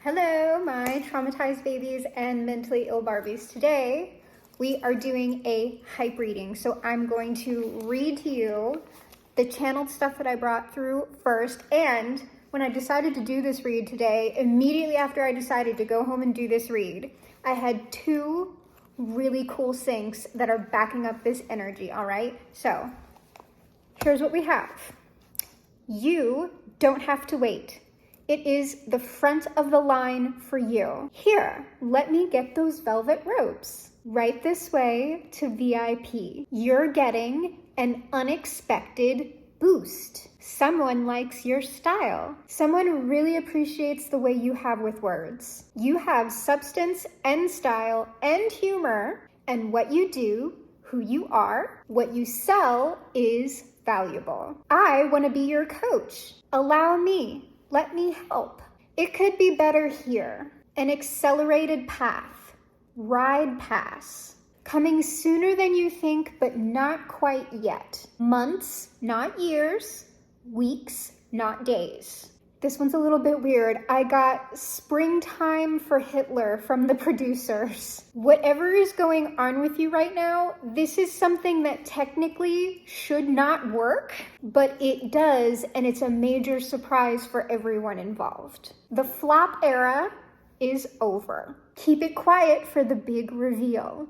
Hello, my traumatized babies and mentally ill Barbies. Today, we are doing a hype reading. So I'm going to read to you the channeled stuff that I brought through first. And when I decided to do this read today, immediately after I decided to go home and do this read, I had two really cool syncs that are backing up this energy, all right? So here's what we have. You don't have to wait. It is the front of the line for you. Here, let me get those velvet ropes. Right this way to VIP. You're getting an unexpected boost. Someone likes your style. Someone really appreciates the way you have with words. You have substance and style and humor, and what you do, who you are, what you sell is valuable. I want to be your coach. Allow me. Let me help. It could be better here. An accelerated path. Ride pass. Coming sooner than you think, but not quite yet. Months, not years. Weeks, not days. This one's a little bit weird. I got springtime for Hitler from the producers. Whatever is going on with you right now, this is something that technically should not work, but it does, and it's a major surprise for everyone involved. The flop era is over. Keep it quiet for the big reveal.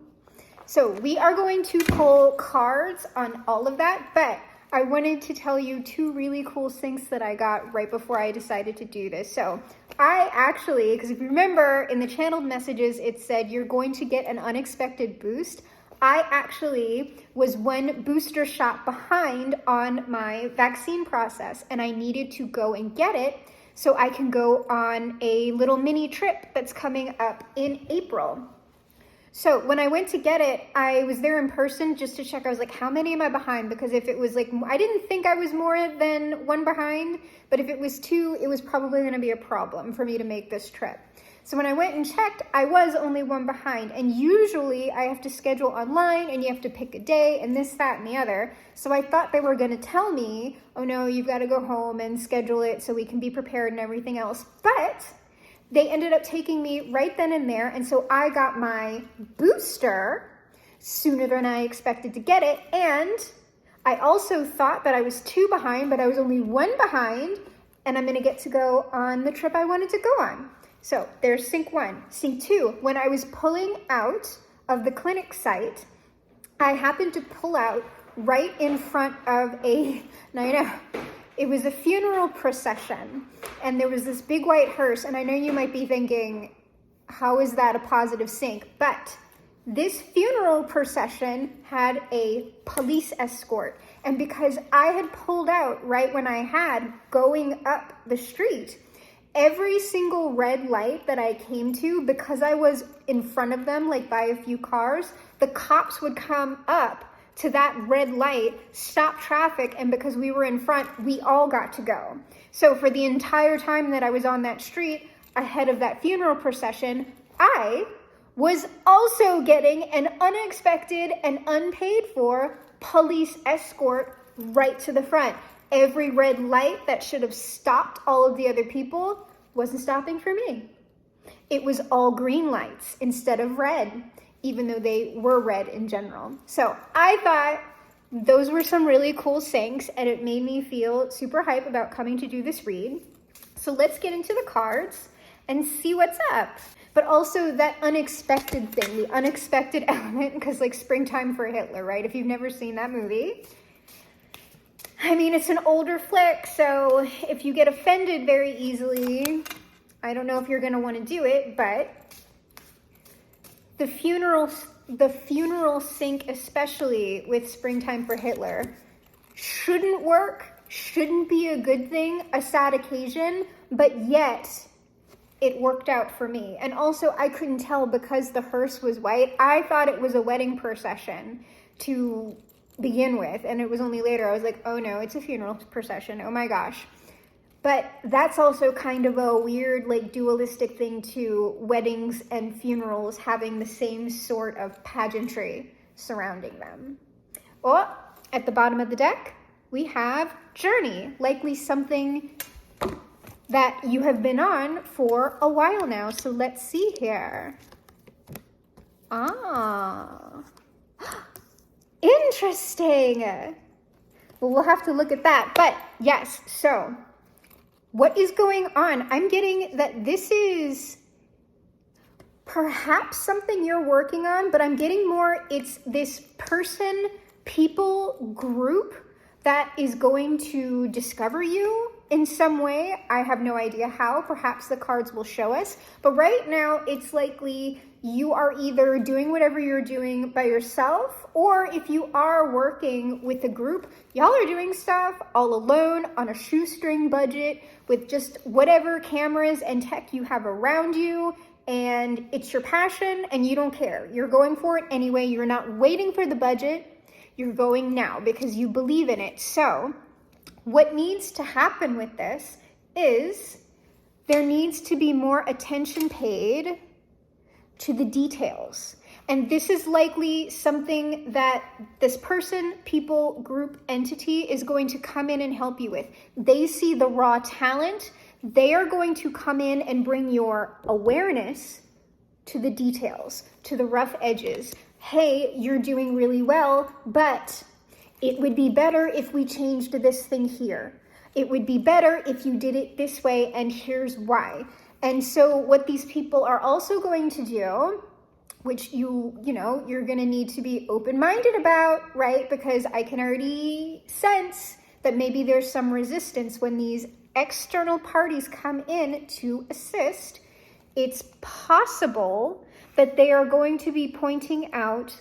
So we are going to pull cards on all of that, but I wanted to tell you two really cool syncs that I got right before I decided to do this. So I actually, because if you remember in the channeled messages, it said you're going to get an unexpected boost. I actually was one booster shot behind on my vaccine process, and I needed to go and get it so I can go on a little mini trip that's coming up in April. So when I went to get it, I was there in person just to check. I was like, how many am I behind? Because if it was like, I didn't think I was more than one behind, but if it was two, it was probably going to be a problem for me to make this trip. So when I went and checked, I was only one behind. And usually I have to schedule online and you have to pick a day and this, that, and the other. So I thought they were going to tell me, oh no, you've got to go home and schedule it so we can be prepared and everything else. But they ended up taking me right then and there, and so I got my booster sooner than I expected to get it, and I also thought that I was two behind, but I was only one behind, and I'm gonna get to go on the trip I wanted to go on. So there's sync one. Sync two, when I was pulling out of the clinic site, I happened to pull out right in front of it was a funeral procession, and there was this big white hearse, and I know you might be thinking, how is that a positive sync? But this funeral procession had a police escort, and because I had pulled out right when I had going up the street, every single red light that I came to, because I was in front of them, like by a few cars, the cops would come up to that red light, stop traffic, and because we were in front, we all got to go. So for the entire time that I was on that street, ahead of that funeral procession, I was also getting an unexpected and unpaid for police escort right to the front. Every red light that should have stopped all of the other people wasn't stopping for me. It was all green lights instead of red, even though they were red in general. So I thought those were some really cool syncs, and it made me feel super hype about coming to do this read. So let's get into the cards and see what's up. But also that unexpected thing, the unexpected element, because like Springtime for Hitler, right? If you've never seen that movie. I mean, it's an older flick, so if you get offended very easily, I don't know if you're gonna wanna do it, but the funeral sync, especially with Springtime for Hitler, shouldn't work, shouldn't be a good thing, a sad occasion, but yet it worked out for me. And also I couldn't tell because the hearse was white. I thought it was a wedding procession to begin with, and it was only later I was like, oh no, it's a funeral procession, oh my gosh. But that's also kind of a weird, like, dualistic thing too, weddings and funerals having the same sort of pageantry surrounding them. Well, at the bottom of the deck, we have Journey, likely something that you have been on for a while now. So let's see here. Ah, interesting. Well, we'll have to look at that. But yes, so what is going on? I'm getting that this is perhaps something you're working on, but I'm getting more it's this person, people, group that is going to discover you in some way. I have no idea how. Perhaps the cards will show us. But right now, it's likely you are either doing whatever you're doing by yourself, or if you are working with a group, y'all are doing stuff all alone on a shoestring budget with just whatever cameras and tech you have around you. And it's your passion and you don't care. You're going for it anyway. You're not waiting for the budget. You're going now because you believe in it. So what needs to happen with this is there needs to be more attention paid to the details. And this is likely something that this person, people, group, entity is going to come in and help you with. They see the raw talent. They are going to come in and bring your awareness to the details, to the rough edges. Hey, you're doing really well, but it would be better if we changed this thing here. It would be better if you did it this way, and here's why. And so what these people are also going to do, which you're going to need to be open-minded about, right? Because I can already sense that maybe there's some resistance when these external parties come in to assist. It's possible that they are going to be pointing out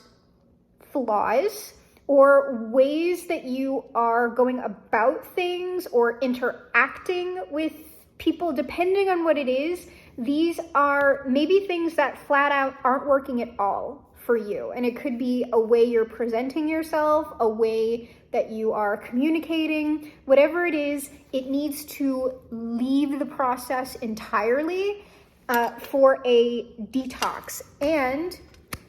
flaws or ways that you are going about things or interacting with people, depending on what it is. These are maybe things that flat out aren't working at all for you. And it could be a way you're presenting yourself, a way that you are communicating, whatever it is, it needs to leave the process entirely for a detox. And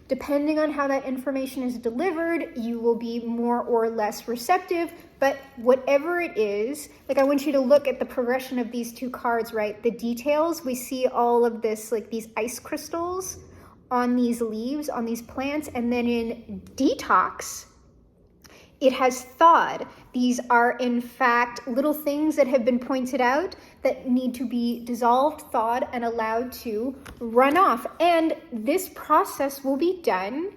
depending on how that information is delivered, you will be more or less receptive. But whatever it is, like I want you to look at the progression of these two cards, right? The details, we see all of this, like these ice crystals on these leaves, on these plants. And then in detox, it has thawed. These are in fact little things that have been pointed out that need to be dissolved, thawed, and allowed to run off. And this process will be done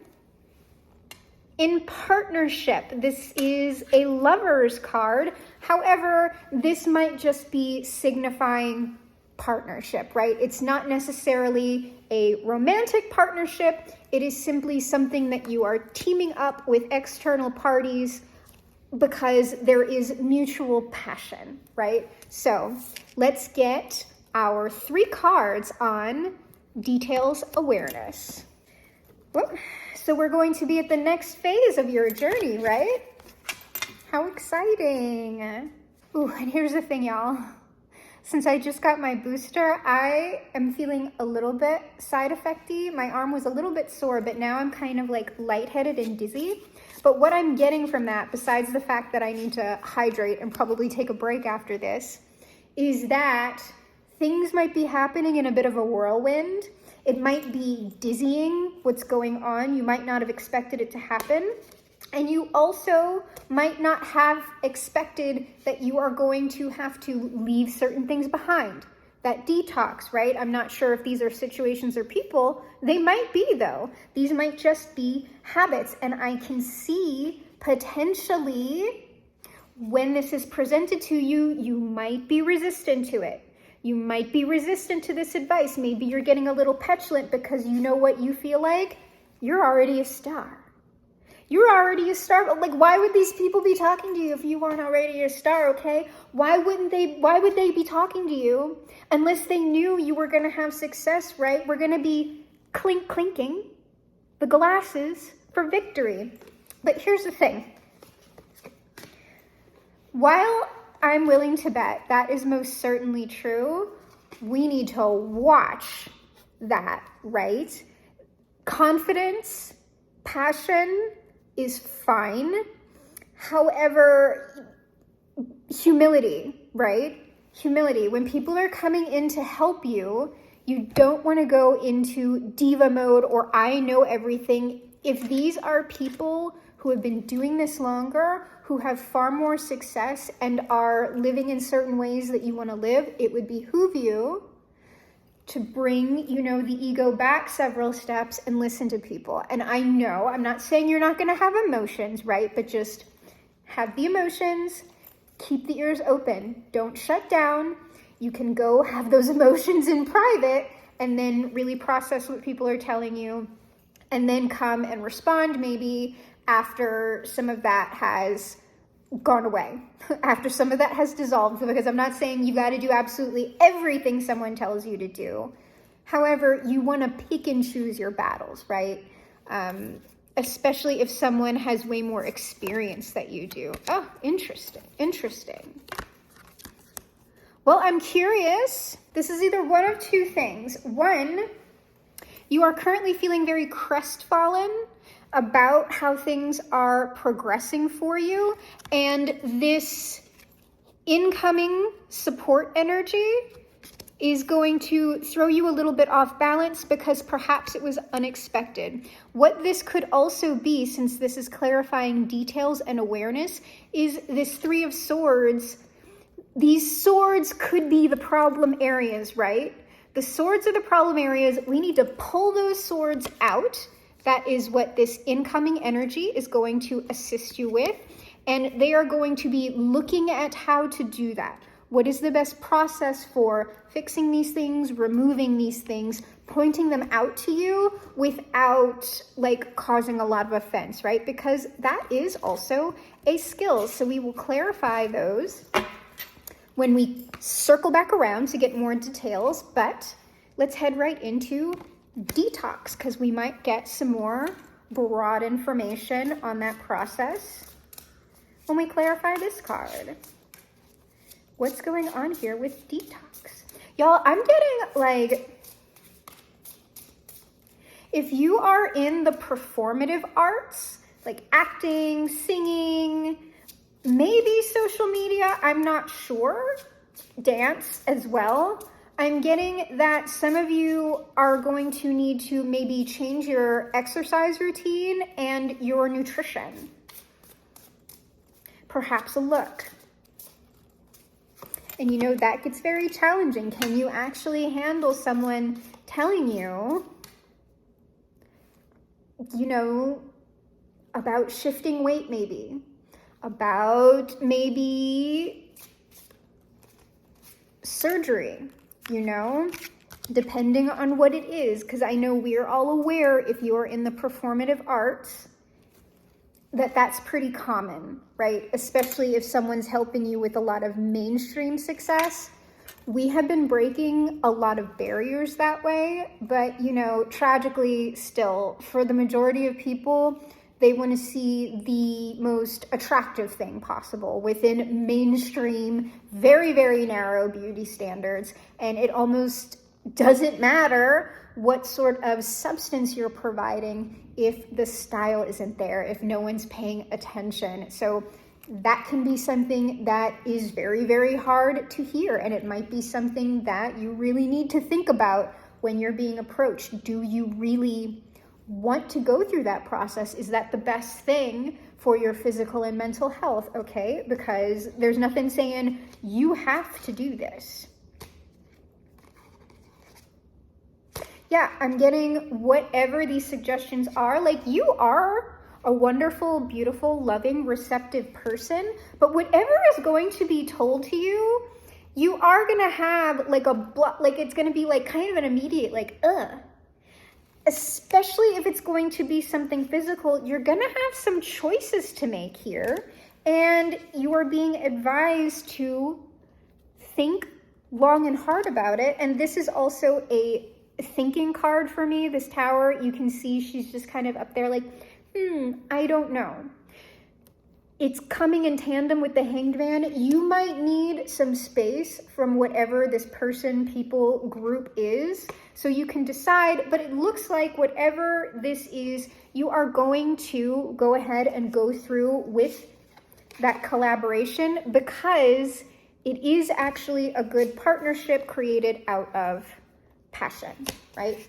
in partnership. This is a lover's card. However, this might just be signifying partnership, right? It's not necessarily a romantic partnership. It is simply something that you are teaming up with external parties because there is mutual passion, right? So let's get our 3 cards on details awareness. Well, so we're going to be at the next phase of your journey, right? How exciting. Ooh, and here's the thing, y'all. Since I just got my booster, I am feeling a little bit side effecty. My arm was a little bit sore, but now I'm kind of like lightheaded and dizzy. But what I'm getting from that, besides the fact that I need to hydrate and probably take a break after this, is that things might be happening in a bit of a whirlwind. It might be dizzying what's going on. You might not have expected it to happen. And you also might not have expected that you are going to have to leave certain things behind. That detox, right? I'm not sure if these are situations or people. They might be, though. These might just be habits. And I can see potentially when this is presented to you, you might be resistant to it. You might be resistant to this advice. Maybe you're getting a little petulant because you know what you feel like? You're already a star. You're already a star. Like, why would these people be talking to you if you weren't already a star, okay? Why would they be talking to you unless they knew you were going to have success, right? We're going to be clinking the glasses for victory. But here's the thing. While I'm willing to bet that is most certainly true, we need to watch that, right? Confidence, passion is fine. However, humility, right? Humility. When people are coming in to help you, you don't want to go into diva mode or I know everything. If these are people who have been doing this longer, who have far more success and are living in certain ways that you want to live, it would behoove you to bring, the ego back several steps and listen to people. And I know, I'm not saying you're not going to have emotions, right? But just have the emotions, keep the ears open, don't shut down. You can go have those emotions in private and then really process what people are telling you and then come and respond maybe after some of that has gone away, after some of that has dissolved, because I'm not saying you got to do absolutely everything someone tells you to do. However, you want to pick and choose your battles, right? Especially if someone has way more experience that you do. Oh, interesting. Well, I'm curious. This is either one of two things. One, you are currently feeling very crestfallen about how things are progressing for you, and this incoming support energy is going to throw you a little bit off balance because perhaps it was unexpected. What this could also be, since this is clarifying details and awareness, is this Three of Swords. These swords could be the problem areas, right? The swords are the problem areas. We need to pull those swords out. That is what this incoming energy is going to assist you with. And they are going to be looking at how to do that. What is the best process for fixing these things, removing these things, pointing them out to you without causing a lot of offense, right? Because that is also a skill. So we will clarify those when we circle back around to get more details, but let's head right into detox because we might get some more broad information on that process when we clarify this card. What's going on here with detox? Y'all, I'm getting if you are in the performative arts, like acting, singing, maybe social media, I'm not sure, dance as well, I'm getting that some of you are going to need to maybe change your exercise routine and your nutrition. Perhaps a look. And that gets very challenging. Can you actually handle someone telling you, about shifting weight maybe? About maybe surgery, depending on what it is, because I know we're all aware if you're in the performative arts that that's pretty common, right? Especially if someone's helping you with a lot of mainstream success. We have been breaking a lot of barriers that way, but tragically still, for the majority of people, they want to see the most attractive thing possible within mainstream, very, very narrow beauty standards. And it almost doesn't matter what sort of substance you're providing if the style isn't there, if no one's paying attention. So that can be something that is very, very hard to hear. And it might be something that you really need to think about when you're being approached. Do you really want to go through that process? Is that the best thing for your physical and mental health? Okay, because there's nothing saying you have to do this. Yeah, I'm getting whatever these suggestions are. You are a wonderful, beautiful, loving, receptive person, but whatever is going to be told to you, you are going to have it's going to be kind of an immediate especially if it's going to be something physical. You're going to have some choices to make here, and you are being advised to think long and hard about it. And this is also a thinking card for me, this Tower. You can see she's just kind of up there I don't know. It's coming in tandem with the Hanged Man. You might need some space from whatever this person, people, group is, so you can decide. But it looks like whatever this is, you are going to go ahead and go through with that collaboration, because it is actually a good partnership created out of passion, right?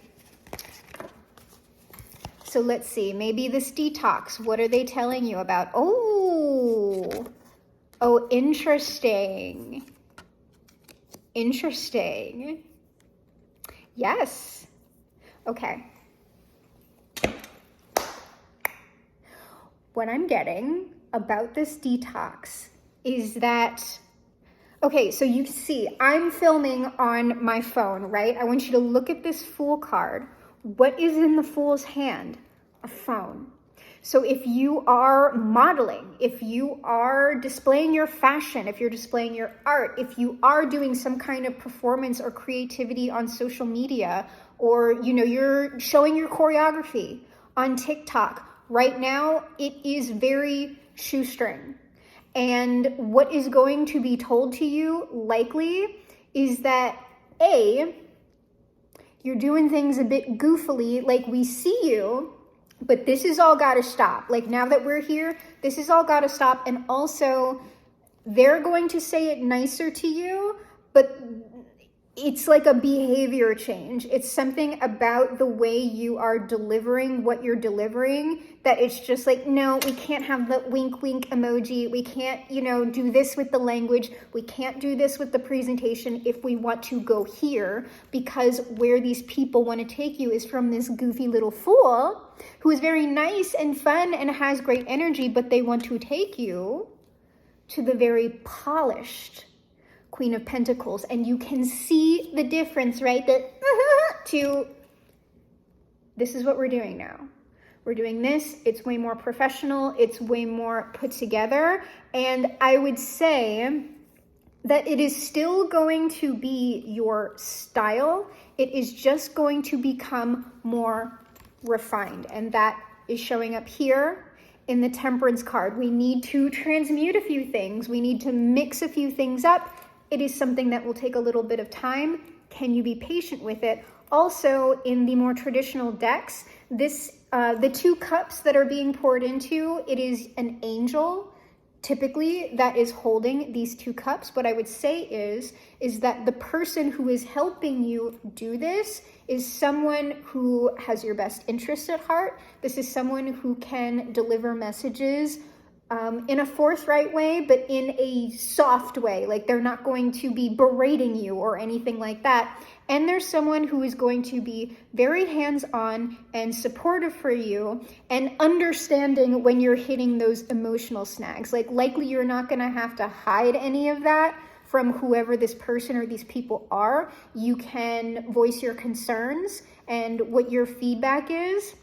So let's see, maybe this detox, what are they telling you about? Oh, interesting. Interesting. Yes. Okay. What I'm getting about this detox is that, okay, so you see, I'm filming on my phone, right? I want you to look at this Fool card. What is in the Fool's hand? A phone. So if you are modeling, if you are displaying your fashion, if you're displaying your art, if you are doing some kind of performance or creativity on social media, or you're showing your choreography on TikTok, right now it is very shoestring. And what is going to be told to you likely is that you're doing things a bit goofily, like we see you, but this has all got to stop. Like now that we're here, this has all got to stop. And also, they're going to say it nicer to you, but it's like a behavior change. It's something about the way you are delivering what you're delivering that it's just like, no, we can't have the wink wink emoji. We can't, do this with the language. We can't do this with the presentation if we want to go here, because where these people want to take you is from this goofy little fool who is very nice and fun and has great energy, but they want to take you to the very polished Queen of Pentacles. And you can see the difference, right? To this is what we're doing now. We're doing this. It's way more professional. It's way more put together. And I would say that it is still going to be your style. It is just going to become more refined. And that is showing up here in the Temperance card. We need to transmute a few things. We need to mix a few things up. It is something that will take a little bit of time. Can you be patient with it? Also, in the more traditional decks, the 2 cups that are being poured into, it is an angel, typically, that is holding these 2 cups. What I would say is that the person who is helping you do this is someone who has your best interest at heart. This is someone who can deliver messages in a forthright way, but in a soft way. Like they're not going to be berating you or anything like that. And there's someone who is going to be very hands-on and supportive for you and understanding when you're hitting those emotional snags. Like likely you're not going to have to hide any of that from whoever this person or these people are. You can voice your concerns and what your feedback is,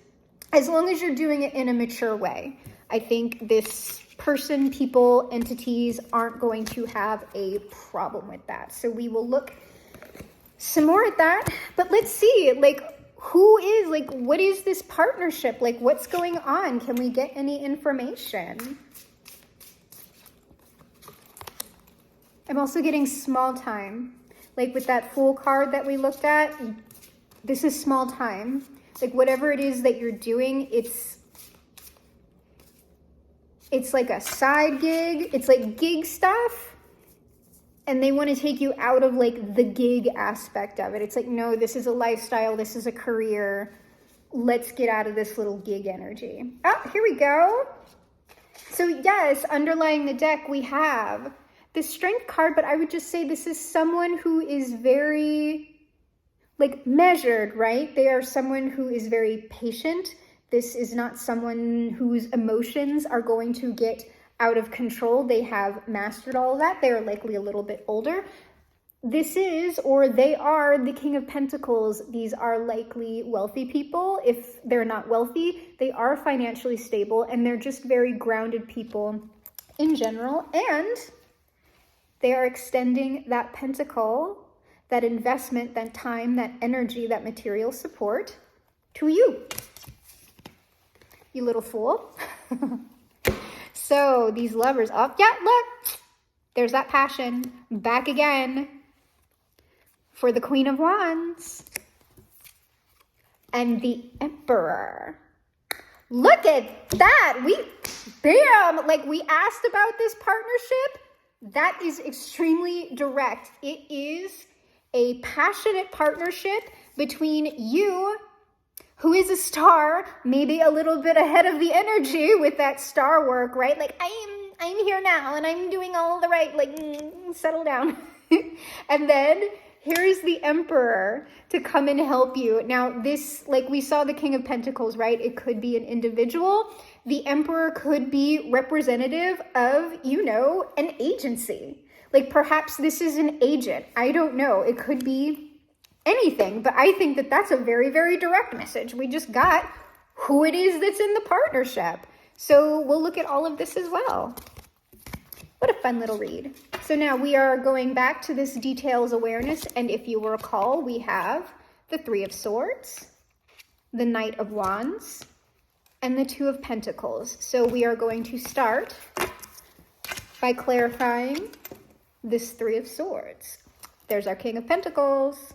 as long as you're doing it in a mature way. I think this person, people, entities aren't going to have a problem with that. So we will look some more at that. But let's see, what is this partnership? Like, what's going on? Can we get any information? I'm also getting small time. Like with that Fool card that we looked at, this is small time. Like whatever it is that you're doing, it's like a side gig. It's like gig stuff. And they want to take you out of like the gig aspect of it. It's like, no, this is a lifestyle. This is a career. Let's get out of this little gig energy. Oh, here we go. So yes, underlying the deck, we have the Strength card, but I would just say this is someone who is very like measured, right? They are someone who is very patient. This is not someone whose emotions are going to get out of control. They have mastered all of that. They are likely a little bit older. This is, or they are, the King of Pentacles. These are likely wealthy people. If they're not wealthy, they are financially stable, and they're just very grounded people in general. And they are extending that pentacle, that investment, that time, that energy, that material support to you. You little fool. So these lovers up. Yeah, look. There's that passion. Back again for the Queen of Wands. And the Emperor. Look at that. Bam. Like we asked about this partnership. That is extremely direct. It is a passionate partnership between you, who is a star, maybe a little bit ahead of the energy with that star work, right? Like, I'm here now and I'm doing all the right, like, settle down. And then here's the Emperor to come and help you. Now this, like we saw the King of Pentacles, right? It could be an individual. The Emperor could be representative of, you know, an agency. Like perhaps this is an agent. I don't know. It could be anything, but I think that that's a very, very direct message. We just got who it is that's in the partnership. So we'll look at all of this as well. What a fun little read. So now we are going back to this details awareness. And if you will recall, we have the Three of Swords, the Knight of Wands, and the Two of Pentacles. So we are going to start by clarifying this Three of Swords. There's our King of Pentacles.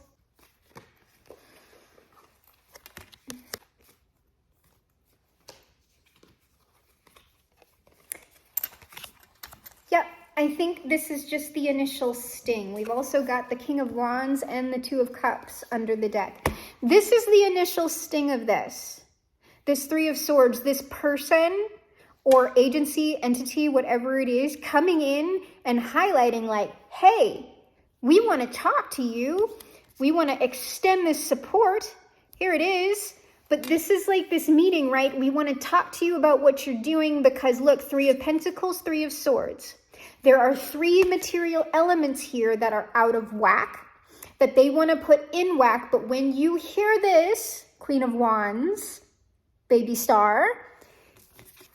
Yep, I think this is just the initial sting. We've also got the King of Wands and the Two of Cups under the deck. This is the initial sting of this. This Three of Swords, this person or agency, entity, whatever it is, coming in and highlighting like, hey, we want to talk to you. We want to extend this support. Here it is. But this is like this meeting, right? We want to talk to you about what you're doing because look, Three of Pentacles, Three of Swords. There are three material elements here that are out of whack, that they want to put in whack. But when you hear this, Queen of Wands, baby star,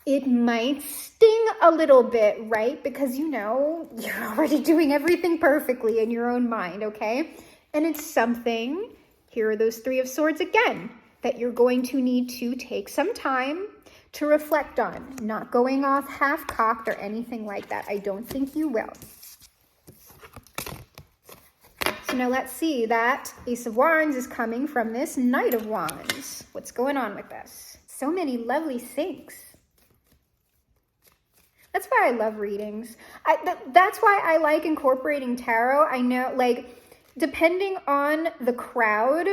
it might sting a little bit, right? Because, you know, you're already doing everything perfectly in your own mind, okay? And it's something, here are those Three of Swords again, that you're going to need to take some time to reflect on, not going off half-cocked or anything like that. I don't think you will. So now let's see, that Ace of Wands is coming from this Knight of Wands. What's going on with this? So many lovely syncs. That's why I love readings. That's why I like incorporating tarot. I know, like, depending on the crowd,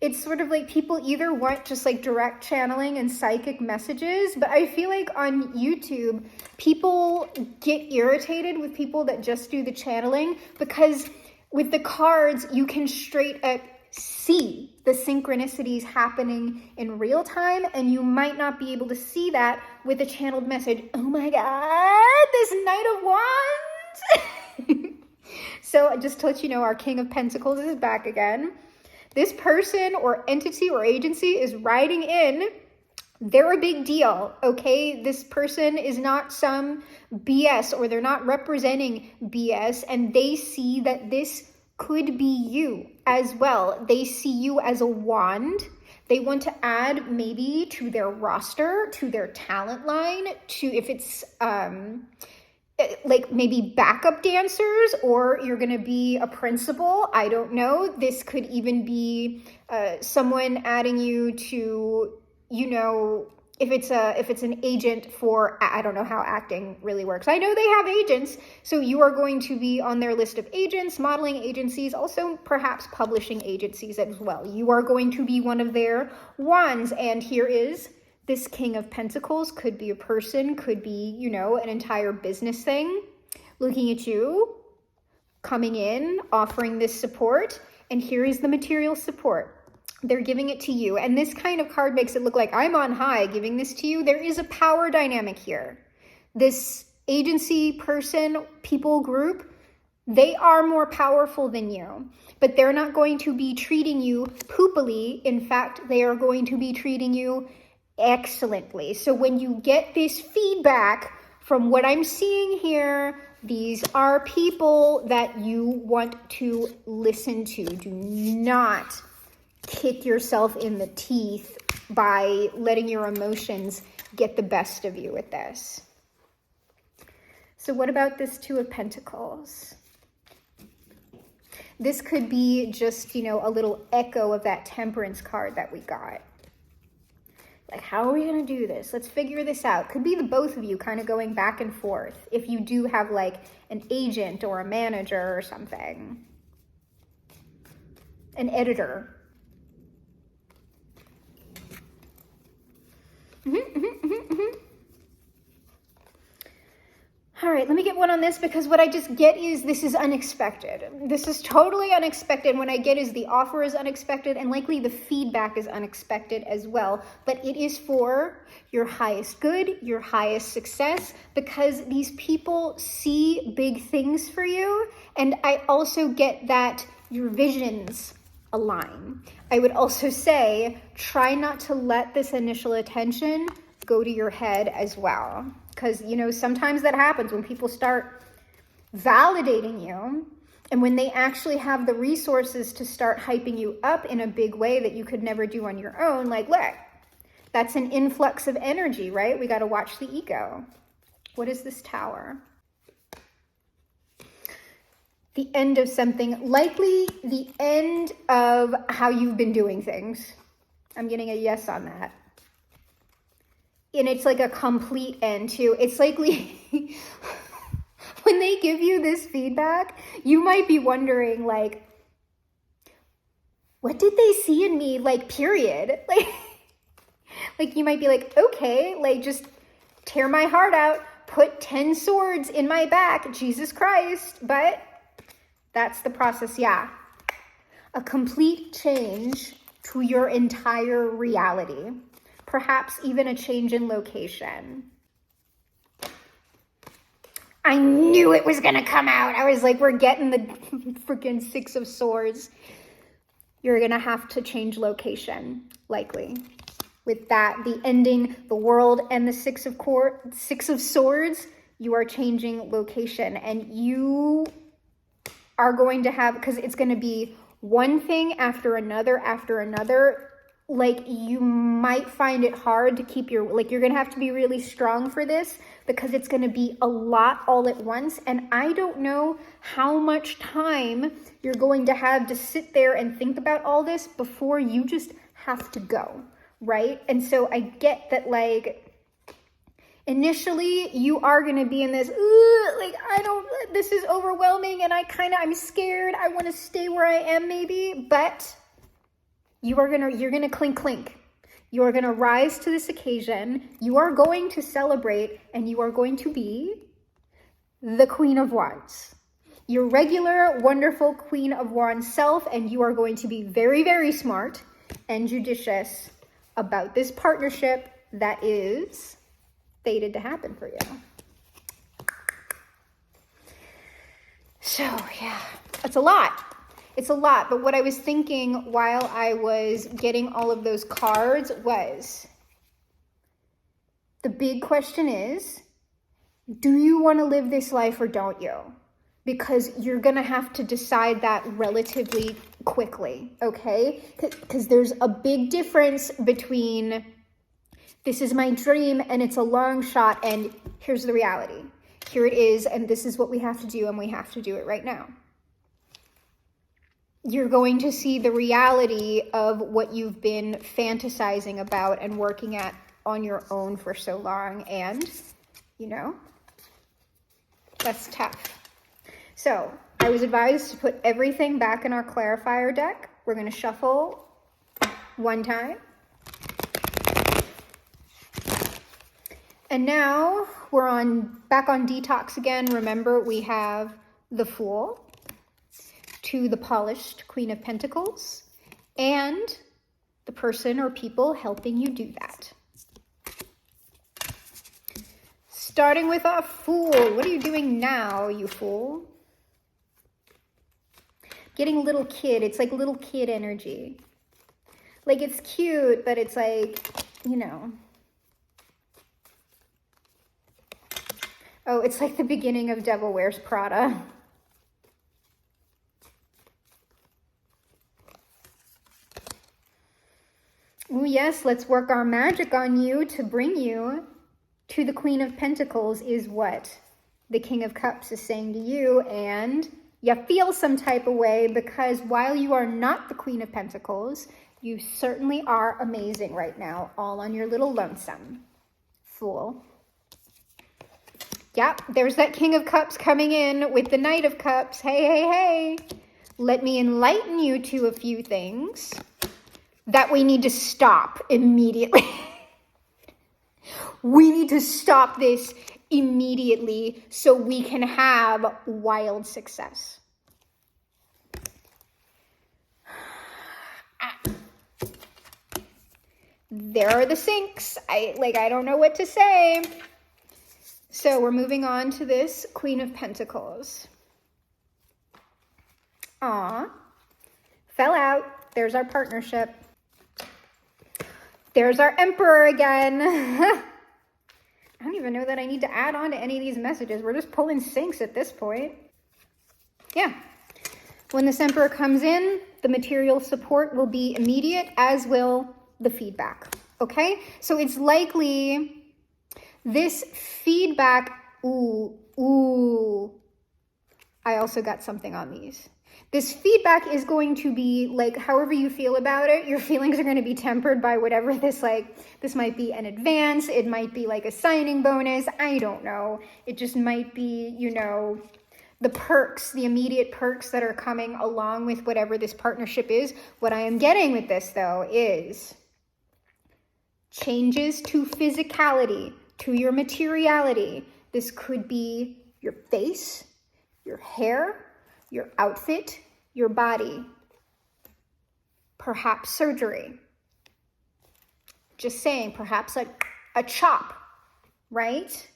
it's sort of like people either want just like direct channeling and psychic messages, but I feel like on YouTube, people get irritated with people that just do the channeling because with the cards, you can straight up see the synchronicities happening in real time, and you might not be able to see that with a channeled message. Oh my God, this Knight of Wands. So just to let you know, our King of Pentacles is back again. This person or entity or agency is riding in. They're a big deal, okay? This person is not some BS, or they're not representing BS, and they see that this could be you as well. They see you as a wand. They want to add maybe to their roster, to their talent line, to if it's like maybe backup dancers, or you're going to be a principal. I don't know. This could even be someone adding you to, you know, if it's an agent for, I don't know how acting really works. I know they have agents, so you are going to be on their list of agents, modeling agencies, also perhaps publishing agencies as well. You are going to be one of their wands, and here is this King of Pentacles. Could be a person, could be, you know, an entire business thing, looking at you, coming in, offering this support, and here is the material support. They're giving it to you. And this kind of card makes it look like I'm on high giving this to you. There is a power dynamic here. This agency, person, people group, they are more powerful than you, but they're not going to be treating you poopily. In fact, they are going to be treating you excellently. So when you get this feedback from what I'm seeing here, these are people that you want to listen to. Do not kick yourself in the teeth by letting your emotions get the best of you with this. So what about this Two of Pentacles? This could be just, you know, a little echo of that Temperance card that we got. Like, how are we going to do this? Let's figure this out. Could be the both of you kind of going back and forth if you do have like an agent or a manager or something. An editor. All right, let me get one on this because what I just get is this is unexpected. This is totally unexpected. What I get is the offer is unexpected and likely the feedback is unexpected as well. But it is for your highest good, your highest success, because these people see big things for you. And I also get that your visions align. I would also say, try not to let this initial attention go to your head as well. Because, you know, sometimes that happens when people start validating you and when they actually have the resources to start hyping you up in a big way that you could never do on your own. Like, look, that's an influx of energy, right? We got to watch the ego. What is this Tower? The end of something, likely the end of how you've been doing things. I'm getting a yes on that. And it's like a complete end too. It's likely when they give you this feedback, you might be wondering like, what did they see in me? Like, period. Like you might be like, okay, like just tear my heart out, put 10 swords in my back, Jesus Christ. But that's the process, yeah. A complete change to your entire reality. Perhaps even a change in location. I knew it was gonna come out. I was like, we're getting the freaking Six of Swords. You're gonna have to change location, likely. With that, the ending, the world, and the Six of Swords, you are changing location. And you are going to have, because it's gonna be one thing after another. Like, you might find it hard to keep your, like, you're going to have to be really strong for this because it's going to be a lot all at once. And I don't know how much time you're going to have to sit there and think about all this before you just have to go, right? And so I get that, like, initially you are going to be in this, this is overwhelming and I'm scared. I want to stay where I am maybe, but you're gonna clink. You're gonna rise to this occasion. You are going to celebrate and you are going to be the Queen of Wands. Your regular, wonderful Queen of Wands self, and you are going to be very, very smart and judicious about this partnership that is fated to happen for you. So, yeah, it's a lot. It's a lot, but what I was thinking while I was getting all of those cards was, the big question is, do you want to live this life or don't you? Because you're going to have to decide that relatively quickly, okay? Because there's a big difference between this is my dream and it's a long shot and here's the reality. Here it is and this is what we have to do and we have to do it right now. You're going to see the reality of what you've been fantasizing about and working at on your own for so long. And, you know, that's tough. So I was advised to put everything back in our clarifier deck. We're going to shuffle one time. And now we're back on detox again. Remember, we have the Fool, to the polished Queen of Pentacles, and the person or people helping you do that. Starting with a Fool. What are you doing now, you fool? Getting little kid. It's like little kid energy. Like, it's cute, but it's like, you know. Oh, it's like the beginning of Devil Wears Prada. Oh yes, let's work our magic on you to bring you to the Queen of Pentacles is what the King of Cups is saying to you. And you feel some type of way because while you are not the Queen of Pentacles, You certainly are amazing right now, all on your little lonesome. Fool. Yep, there's that King of Cups coming in with the Knight of Cups. Hey, hey, hey. Let me enlighten you to a few things that we need to stop immediately. We need to stop this immediately so we can have wild success. There are the sinks. I don't know what to say. So we're moving on to this Queen of Pentacles. Aw, fell out. There's our partnership. There's our Emperor again. I don't even know that I need to add on to any of these messages. We're just pulling sinks at this point. Yeah. When this Emperor comes in, the material support will be immediate, as will the feedback. Okay? So it's likely this feedback. Ooh. I also got something on these. This feedback is going to be like, however you feel about it, your feelings are going to be tempered by whatever this might be an advance. It might be like a signing bonus. I don't know. It just might be, the perks, the immediate perks that are coming along with whatever this partnership is. What I am getting with this, though, is changes to physicality, to your materiality. This could be your face, your hair, your outfit, your body, perhaps surgery. Just saying, perhaps a chop, right?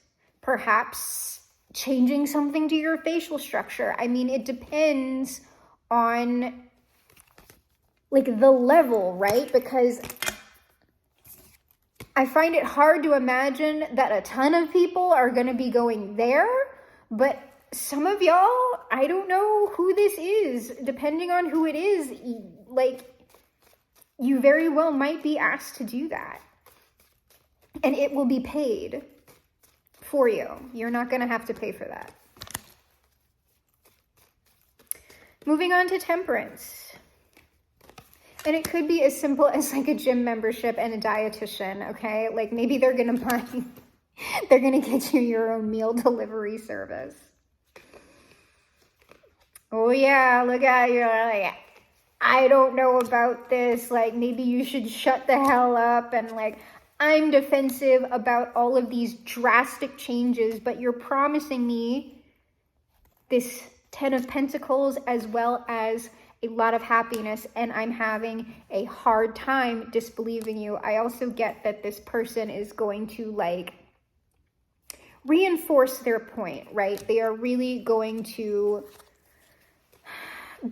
Perhaps changing something to your facial structure. I mean, it depends on the level, right? Because I find it hard to imagine that a ton of people are going to be going there, but some of y'all, I don't know who this is. Depending on who it is, you very well might be asked to do that. And it will be paid for you. You're not going to have to pay for that. Moving on to Temperance. And it could be as simple as a gym membership and a dietitian, okay? Maybe they're going to get you your own meal delivery service. Oh yeah, look at you. I don't know about this. Maybe you should shut the hell up. And I'm defensive about all of these drastic changes, but you're promising me this 10 of Pentacles as well as a lot of happiness, and I'm having a hard time disbelieving you. I also get that this person is going to reinforce their point, right? They are really going to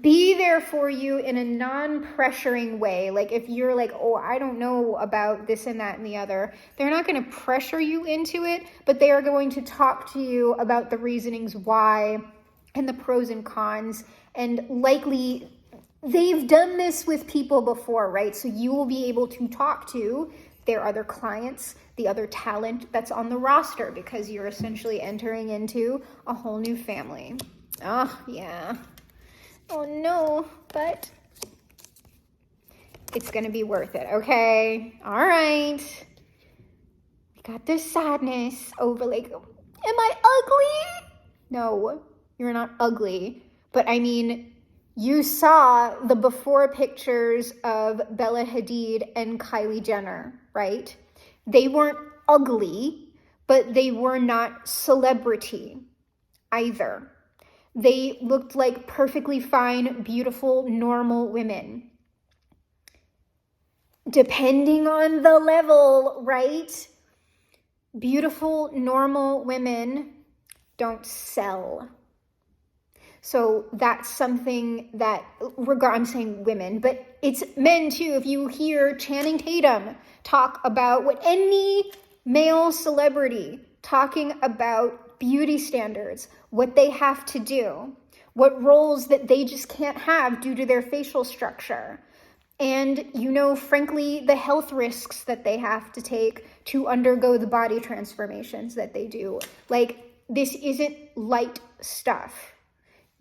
be there for you in a non-pressuring way. If you're oh, I don't know about this and that and the other, they're not going to pressure you into it, but they are going to talk to you about the reasonings why and the pros and cons. And likely they've done this with people before, right? So you will be able to talk to their other clients, the other talent that's on the roster, because you're essentially entering into a whole new family. Oh, yeah. Oh no, but it's going to be worth it, okay? All right. We got this sadness over am I ugly? No, you're not ugly. But I mean, you saw the before pictures of Bella Hadid and Kylie Jenner, right? They weren't ugly, but they were not celebrity either. They looked like perfectly fine, beautiful, normal women. Depending on the level, right? Beautiful, normal women don't sell. So that's something that, I'm saying women, but it's men too. If you hear Channing Tatum talk about what any male celebrity talking about beauty standards, what they have to do, what roles that they just can't have due to their facial structure. And, frankly, the health risks that they have to take to undergo the body transformations that they do. This isn't light stuff.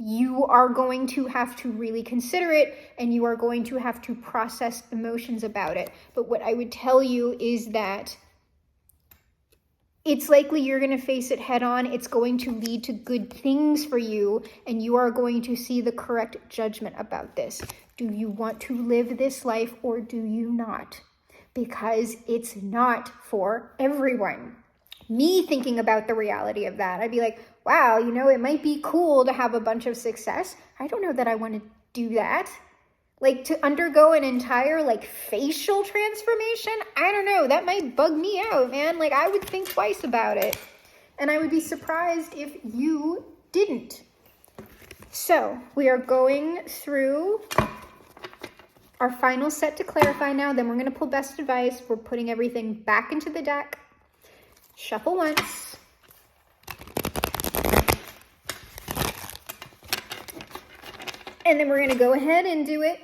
you are going to have to really consider it, and you are going to have to process emotions about it. But what I would tell you is that it's likely you're going to face it head on. It's going to lead to good things for you, and you are going to see the correct judgment about this. Do you want to live this life or do you not? Because it's not for everyone. Me thinking about the reality of that, I'd be like, wow, you know, it might be cool to have a bunch of success. I don't know that I want to do that. Like, to undergo an entire, like, facial transformation, I don't know, that might bug me out, man. Like, I would think twice about it. And I would be surprised if you didn't. So, we are going through our final set to clarify now. Then we're going to pull best advice. We're putting everything back into the deck. Shuffle once. And then we're going to go ahead and do it.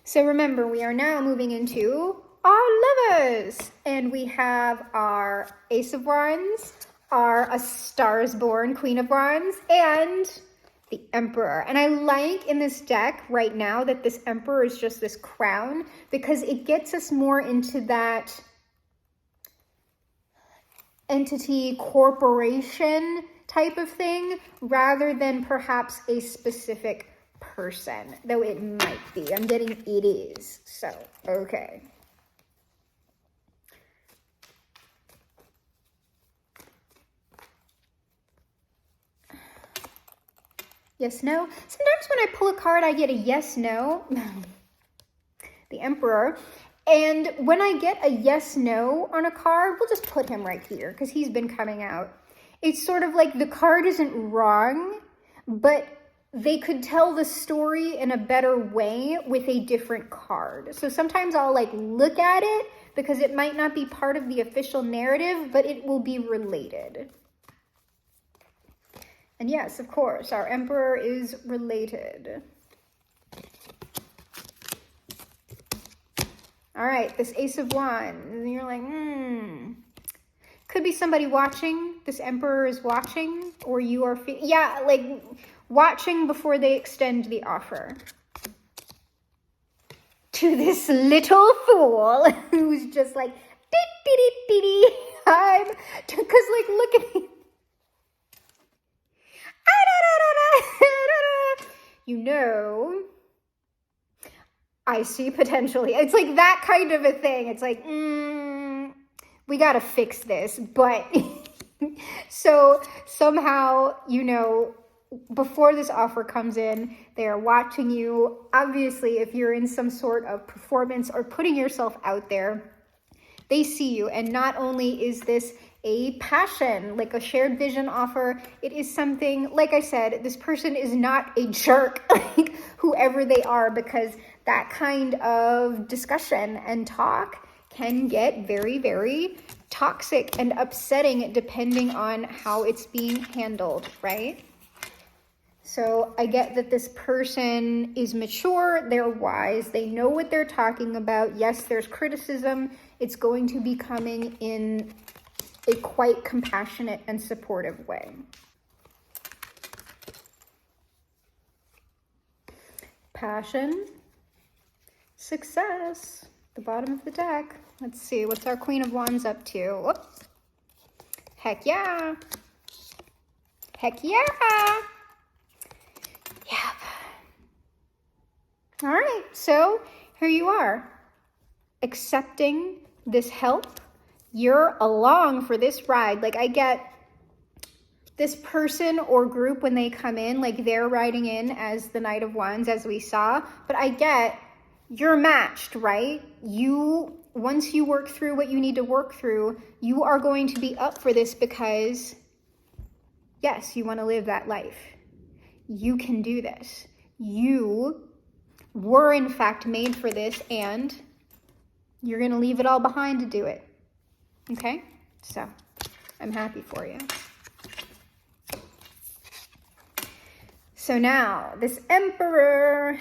So remember, we are now moving into our lovers. And we have our Ace of Wands, our A Star is Born, Queen of Wands, and the Emperor. And I like in this deck right now that this Emperor is just this crown, because it gets us more into that entity, corporation type of thing, rather than perhaps a specific person, though it might be. I'm getting it is. So, okay. Yes, no. Sometimes when I pull a card, I get a yes, no. The Emperor. And when I get a yes, no on a card, we'll just put him right here because he's been coming out. It's sort of like the card isn't wrong, but they could tell the story in a better way with a different card. So sometimes I'll like look at it because it might not be part of the official narrative, but it will be related. And yes, of course, our Emperor is related. All right, this Ace of Wands, and you're like, could be somebody watching. This Emperor is watching, or you are, yeah, like watching before they extend the offer. To this little fool who's just like, I'm, because like, look at me. You know, I see potentially. It's like that kind of a thing. It's like, we got to fix this. But so somehow, you know, before this offer comes in, they are watching you. Obviously, if you're in some sort of performance or putting yourself out there, they see you. And not only is this a passion, like a shared vision offer, it is something, like I said, this person is not a jerk, like whoever they are, because that kind of discussion and talk can get very, very toxic and upsetting depending on how it's being handled, right? So I get that this person is mature, they're wise, they know what they're talking about. Yes, there's criticism. It's going to be coming in a quite compassionate and supportive way. Passion, success, the bottom of the deck. Let's see, what's our Queen of Wands up to? Whoops. Heck yeah. Heck yeah. Yep. All right, so here you are, accepting this help. You're along for this ride. Like, I get this person or group when they come in, like they're riding in as the Knight of Wands, as we saw, but I get you're matched, right? You, once you work through what you need to work through, you are going to be up for this because, yes, you want to live that life. You can do this. You were, in fact, made for this, and you're going to leave it all behind to do it. Okay? So, I'm happy for you. So now, this Emperor.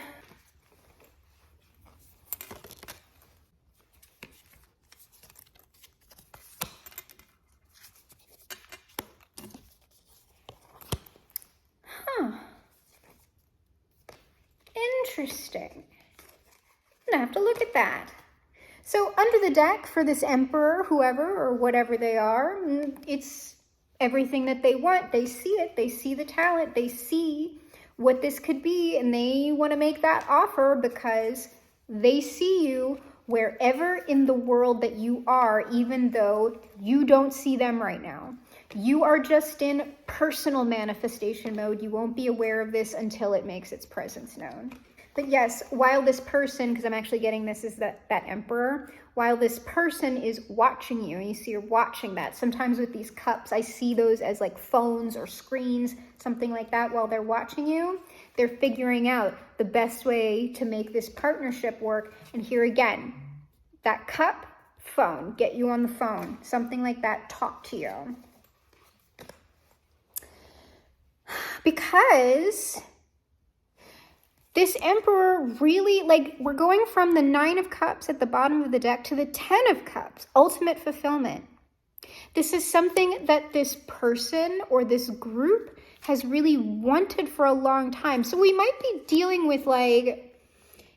Interesting. I'm gonna have to look at that. So under the deck for this emperor, whoever or whatever they are, it's everything that they want. They see it. They see the talent. They see what this could be, and they want to make that offer because they see you wherever in the world that you are, even though you don't see them right now. You are just in personal manifestation mode. You won't be aware of this until it makes its presence known. But yes, while this person, because I'm actually getting this is that emperor, while this person is watching you, and you see you're watching that. Sometimes with these cups, I see those as like phones or screens, something like that. While they're watching you, they're figuring out the best way to make this partnership work. And here again, that cup, phone, get you on the phone, something like that, talk to you. Because this emperor really, like, we're going from the 9 of Cups at the bottom of the deck to the 10 of Cups, ultimate fulfillment. This is something that this person or this group has really wanted for a long time. So we might be dealing with, like,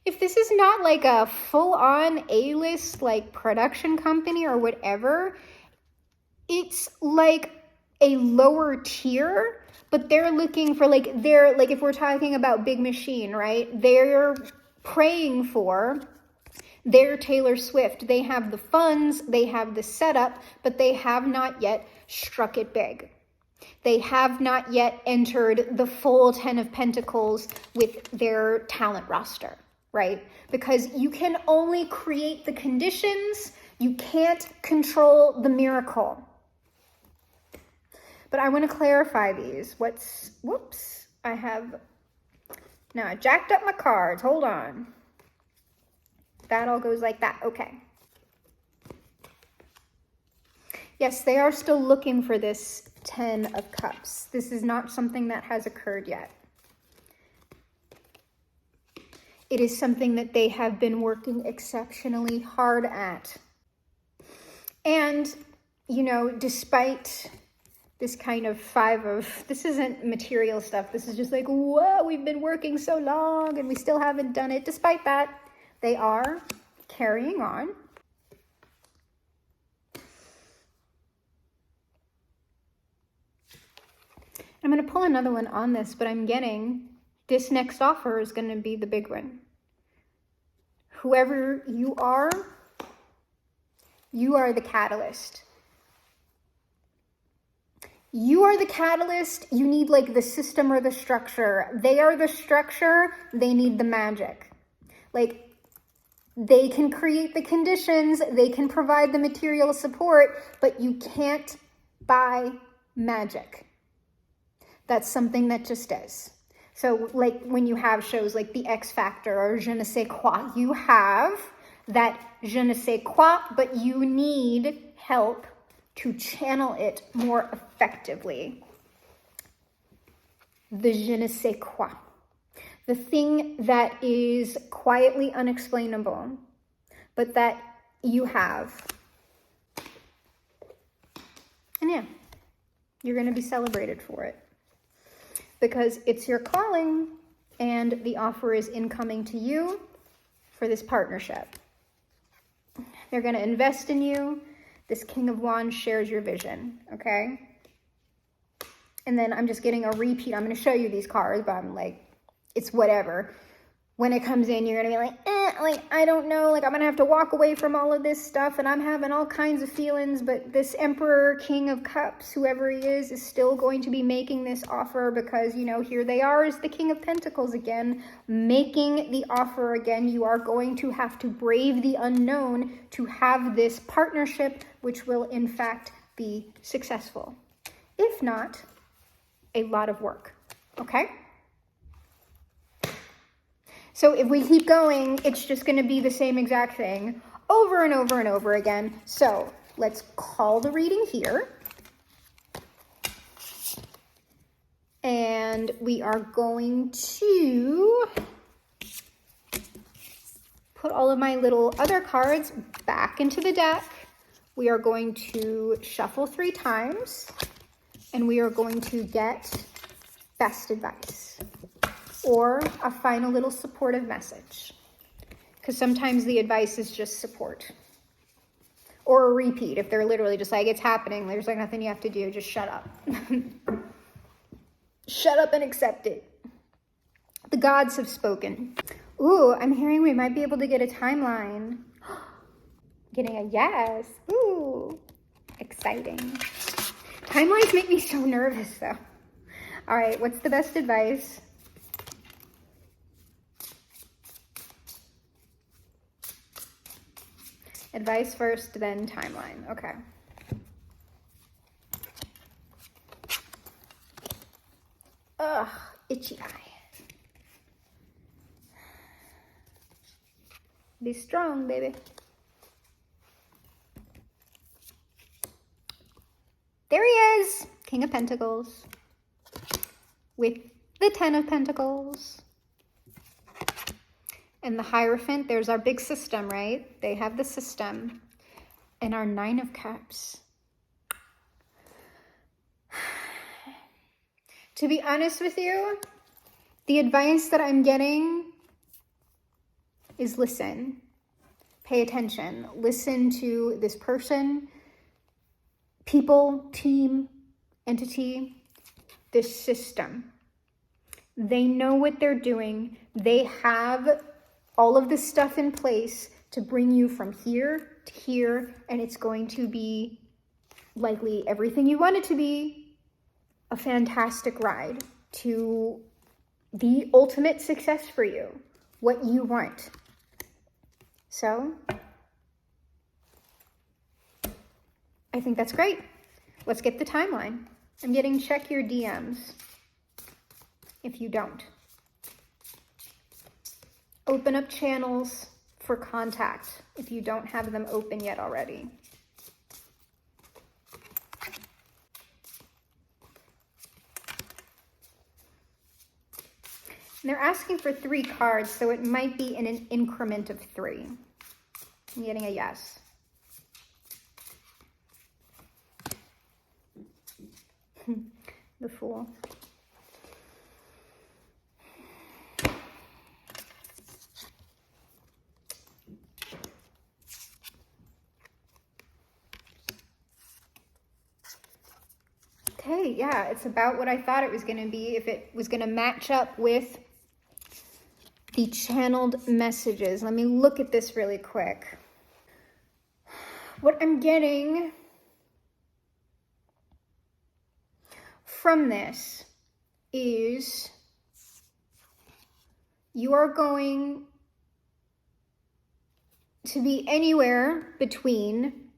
if this is not like a full-on A-list, like, production company or whatever, it's like a lower tier. But they're looking for, like, if we're talking about Big Machine, right? They're praying for their Taylor Swift. They have the funds, they have the setup, but they have not yet struck it big. They have not yet entered the full 10 of Pentacles with their talent roster, right? Because you can only create the conditions, you can't control the miracle. But I want to clarify these. Whoops, now I jacked up my cards. Hold on. That all goes like that. Okay. Yes, they are still looking for this 10 of Cups. This is not something that has occurred yet. It is something that they have been working exceptionally hard at. And, you know, despite this kind of this isn't material stuff. This is just like, whoa, we've been working so long and we still haven't done it. Despite that, they are carrying on. I'm going to pull another one on this, but I'm getting this next offer is going to be the big one. Whoever you are the catalyst. You are the catalyst. You need like the system or the structure. They are the structure. They need the magic. Like, they can create the conditions. They can provide the material support, but you can't buy magic. That's something that just is. So like when you have shows like The X Factor or Je ne sais quoi, you have that je ne sais quoi, but you need help to channel it more effectively. The je ne sais quoi. The thing that is quietly unexplainable, but that you have. And yeah, you're going to be celebrated for it. Because it's your calling and the offer is incoming to you for this partnership. They're going to invest in you. This King of Wands shares your vision, okay? And then I'm just getting a repeat. I'm going to show you these cards, but I'm like, it's whatever. When it comes in, you're going to be like, I don't know. Like, I'm going to have to walk away from all of this stuff, and I'm having all kinds of feelings, but this Emperor, King of Cups, whoever he is still going to be making this offer because, you know, here they are as the King of Pentacles again, making the offer again. You are going to have to brave the unknown to have this partnership, which will, in fact, be successful. If not, a lot of work, okay? So if we keep going, it's just going to be the same exact thing over and over and over again. So let's call the reading here. And we are going to put all of my little other cards back into the deck. We are going to shuffle 3 times. And we are going to get best advice. or a final little supportive message. Because sometimes the advice is just support. Or a repeat, if they're literally just like, it's happening, there's like nothing you have to do, just shut up. Shut up and accept it. The gods have spoken. Ooh, I'm hearing we might be able to get a timeline. Getting a yes. Ooh, exciting. Timelines make me so nervous though. All right, what's the best advice? Advice first, then timeline. Okay. Ugh, itchy eye. Be strong, baby. There he is, King of Pentacles, with the 10 of Pentacles. And the Hierophant, there's our big system, right? They have the system. And our 9 of Cups. To be honest with you, the advice that I'm getting is listen. Pay attention. Listen to this person, people, team, entity, this system. They know what they're doing. They have all of this stuff in place to bring you from here to here, and it's going to be likely everything you want it to be, a fantastic ride to the ultimate success for you, what you want. So, I think that's great. Let's get the timeline. I'm getting check your DMs if you don't. Open up channels for contact if you don't have them open yet already. And they're asking for 3 cards, so it might be in an increment of 3. I'm getting a yes. The Fool. Okay, yeah, it's about what I thought it was going to be, if it was going to match up with the channeled messages. Let me look at this really quick. What I'm getting from this is you are going to be anywhere between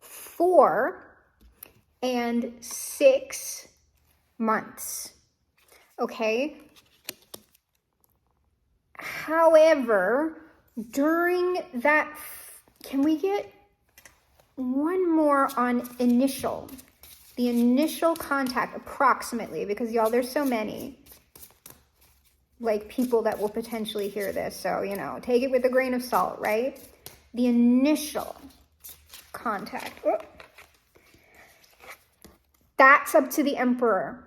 4 and 6 months, okay? However, during that, can we get one more on initial? The initial contact, approximately, because y'all, there's so many, like, people that will potentially hear this, so, you know, take it with a grain of salt, right? The initial contact. Oh. That's up to the Emperor,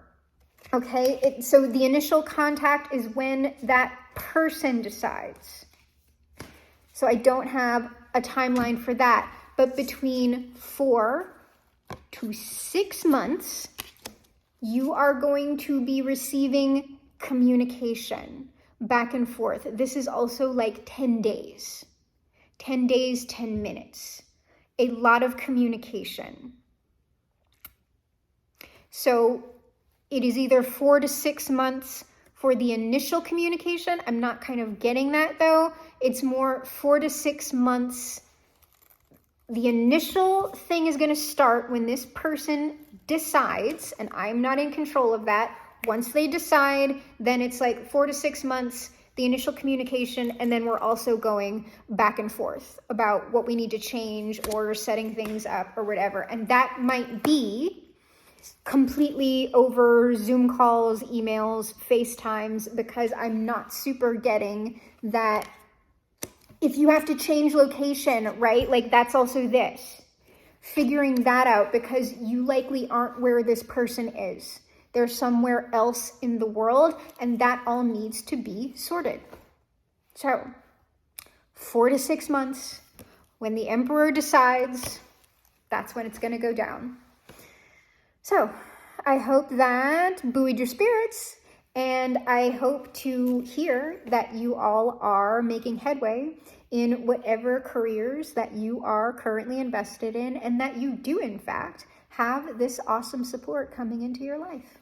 okay? So the initial contact is when that person decides. So I don't have a timeline for that, but between 4 to 6 months, you are going to be receiving communication back and forth. This is also like 10 days. 10 days, 10 minutes. A lot of communication. So it is either 4 to 6 months for the initial communication. I'm not kind of getting that though. It's more 4 to 6 months. The initial thing is going to start when this person decides, and I'm not in control of that. Once they decide, then it's like 4 to 6 months, the initial communication, and then we're also going back and forth about what we need to change or setting things up or whatever. And that might be completely over Zoom calls, emails, FaceTimes, because I'm not super getting that. If you have to change location, right? Like that's also this. Figuring that out because you likely aren't where this person is. They're somewhere else in the world, and that all needs to be sorted. So 4 to 6 months, when the emperor decides, that's when it's going to go down. So I hope that buoyed your spirits, and I hope to hear that you all are making headway in whatever careers that you are currently invested in, and that you do, in fact, have this awesome support coming into your life.